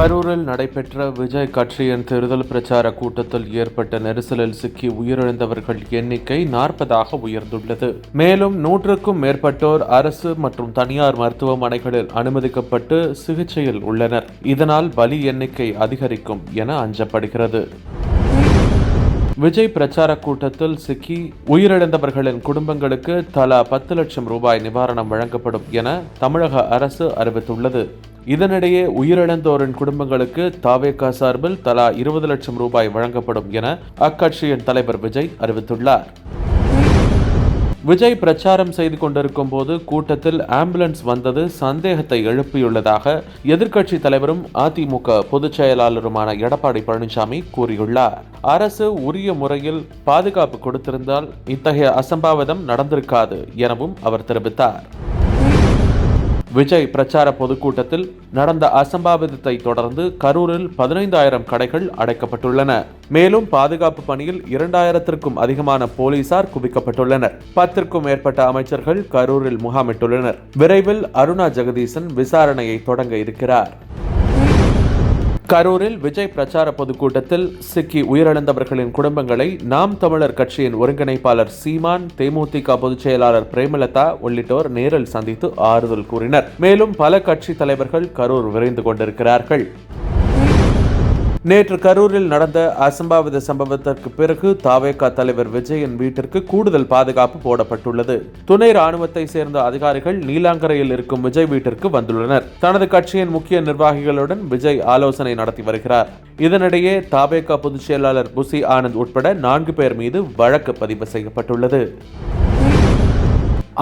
கரூரில் நடைபெற்ற விஜய் கட்சியின் தேர்தல் பிரச்சார கூட்டத்தில் ஏற்பட்ட நெரிசலில் சிக்கி உயிரிழந்தவர்கள் எண்ணிக்கை 40ஆக உயர்ந்துள்ளது. மேலும் 100க்கும் மேற்பட்டோர் அரசு மற்றும் தனியார் மருத்துவமனைகளில் அனுமதிக்கப்பட்டு சிகிச்சையில் உள்ளனர். இதனால் பலி எண்ணிக்கை அதிகரிக்கும் என அஞ்சப்படுகிறது. விஜய் பிரச்சார கூட்டத்தில் சிக்கி உயிரிழந்தவர்களின் குடும்பங்களுக்கு தலா 10 லட்சம் ரூபாய் நிவாரணம் வழங்கப்படும் என தமிழக அரசு அறிவித்துள்ளது. இதனிடையே உயிரிழந்தோரின் குடும்பங்களுக்கு தவேக சார்பில் தலா 20 லட்சம் ரூபாய் வழங்கப்படும் என அக்கட்சியின் தலைவர் விஜய் அறிவித்துள்ளார். விஜய் பிரச்சாரம் செய்து கொண்டிருக்கும் போது கூட்டத்தில் ஆம்புலன்ஸ் வந்தது சந்தேகத்தை எழுப்பியுள்ளதாக எதிர்க்கட்சி தலைவரும் அதிமுக பொதுச் செயலாளருமான எடப்பாடி பழனிசாமி கூறியுள்ளார். அரசு உரிய முறையில் பாதுகாப்பு கொடுத்திருந்தால் இத்தகைய அசம்பாவிதம் நடந்திருக்காது எனவும் அவர் தெரிவித்தார். விஜய் பிரச்சார பொதுக்கூட்டத்தில் நடந்த அசம்பாவிதத்தை தொடர்ந்து கரூரில் 15,000 கடைகள் அடைக்கப்பட்டுள்ளன. மேலும் பாதுகாப்பு பணியில் 2,000க்கும் அதிகமான போலீசார் குவிக்கப்பட்டுள்ளனர். 10க்கும் மேற்பட்ட அமைச்சர்கள் கரூரில் முகாமிட்டுள்ளனர். விரைவில் அருணா ஜெகதீசன் விசாரணையை தொடங்க இருக்கிறார். கரூரில் விஜய் பிரச்சார பொதுக்கூட்டத்தில் சிக்கி உயிரிழந்தவர்களின் குடும்பங்களை நாம் தமிழர் கட்சியின் ஒருங்கிணைப்பாளர் சீமான், தேமுதிக பொதுச் செயலாளர் பிரேமலதா உள்ளிட்டோர் நேரில் சந்தித்து ஆறுதல் கூறினர். மேலும் பல கட்சி தலைவர்கள் கரூர் விரைந்து கொண்டிருக்கிறார்கள். நேற்று கரூரில் நடந்த அசம்பாவித சம்பவத்திற்கு பிறகு தவேக தலைவர் விஜயின் வீட்டிற்கு கூடுதல் பாதுகாப்பு போடப்பட்டுள்ளது. துணை ராணுவத்தை சேர்ந்த அதிகாரிகள் நீலாங்கரையில் இருக்கும் விஜய் வீட்டிற்கு வந்துள்ளனர். தனது கட்சியின் முக்கிய நிர்வாகிகளுடன் விஜய் ஆலோசனை நடத்தி வருகிறார். இதனிடையே தவேக பொதுச் செயலாளர் புசி ஆனந்த் உட்பட 4 பேர் மீது வழக்கு பதிவு செய்யப்பட்டுள்ளது.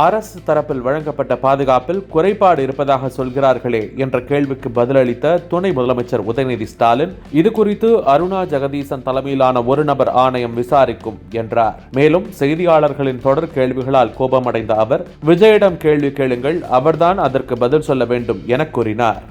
அரசு தரப்பில் வழங்கப்பட்ட பாதுகாப்பில் குறைபாடு இருப்பதாக சொல்கிறார்களே என்ற கேள்விக்கு பதிலளித்த துணை முதலமைச்சர் உதயநிதி ஸ்டாலின், இது குறித்து அருணா ஜெகதீசன் தலைமையிலான ஒரு நபர் ஆணையம் விசாரிக்கும் என்றார். மேலும் செய்தியாளர்களின் தொடர் கேள்விகளால் கோபமடைந்த அவர், விஜயிடம் கேள்வி கேளுங்கள், அவர்தான் அதற்கு பதில் சொல்ல வேண்டும் என கூறினார்.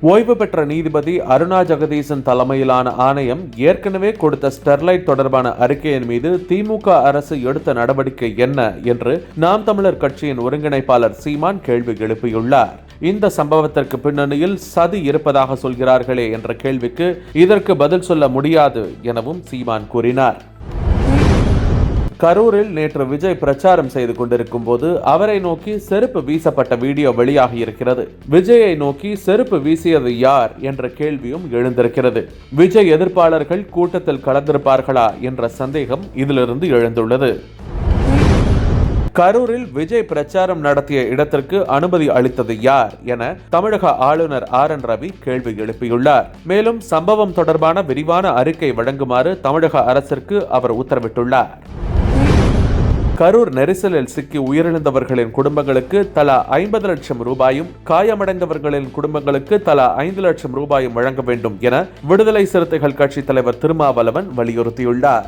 ஓய்வு பெற்ற நீதிபதி அருணா ஜெகதீசன் தலைமையிலான ஆணையம் ஏற்கனவே கொடுத்த ஸ்டெர்லைட் தொடர்பான அறிக்கையின் மீது திமுக அரசு எடுத்த நடவடிக்கை என்ன என்று நாம் தமிழர் கட்சியின் ஒருங்கிணைப்பாளர் சீமான் கேள்வி எழுப்பியுள்ளார். இந்த சம்பவத்திற்கு பின்னணியில் சதி இருப்பதாக சொல்கிறார்களே என்ற கேள்விக்கு இதற்கு பதில் சொல்ல முடியாது எனவும் சீமான் கூறினார். கரூரில் நேற்று விஜய் பிரச்சாரம் செய்து கொண்டிருக்கும் போது அவரை நோக்கி செருப்பு வீசப்பட்ட வீடியோ வெளியாகி இருக்கிறது. விஜயை நோக்கி செருப்பு வீசியது யார் என்ற கேள்வியும் எழுந்திருக்கிறது. விஜய் எதிர்ப்பாளர்கள் கூட்டத்தில் கலந்திருப்பார்களா என்ற சந்தேகம் இதிலிருந்து எழுந்துள்ளது. கரூரில் விஜய் பிரச்சாரம் நடத்திய இடத்திற்கு அனுமதி அளித்தது யார் என தமிழக ஆளுநர் RN ரவி கேள்வி எழுப்பியுள்ளார். மேலும் சம்பவம் தொடர்பான விரிவான அறிக்கை வழங்குமாறு தமிழக அரசிற்கு அவர் உத்தரவிட்டுள்ளார். கரூர் நெரிசலில் சிக்கி உயிரிழந்தவர்களின் குடும்பங்களுக்கு தலா 50 லட்சம் ரூபாயும், காயமடைந்தவர்களின் குடும்பங்களுக்கு தலா 5 லட்சம் ரூபாயும் வழங்க வேண்டும் என விடுதலை சிறுத்தைகள் கட்சி தலைவர் திருமாவளவன் வலியுறுத்தியுள்ளார்.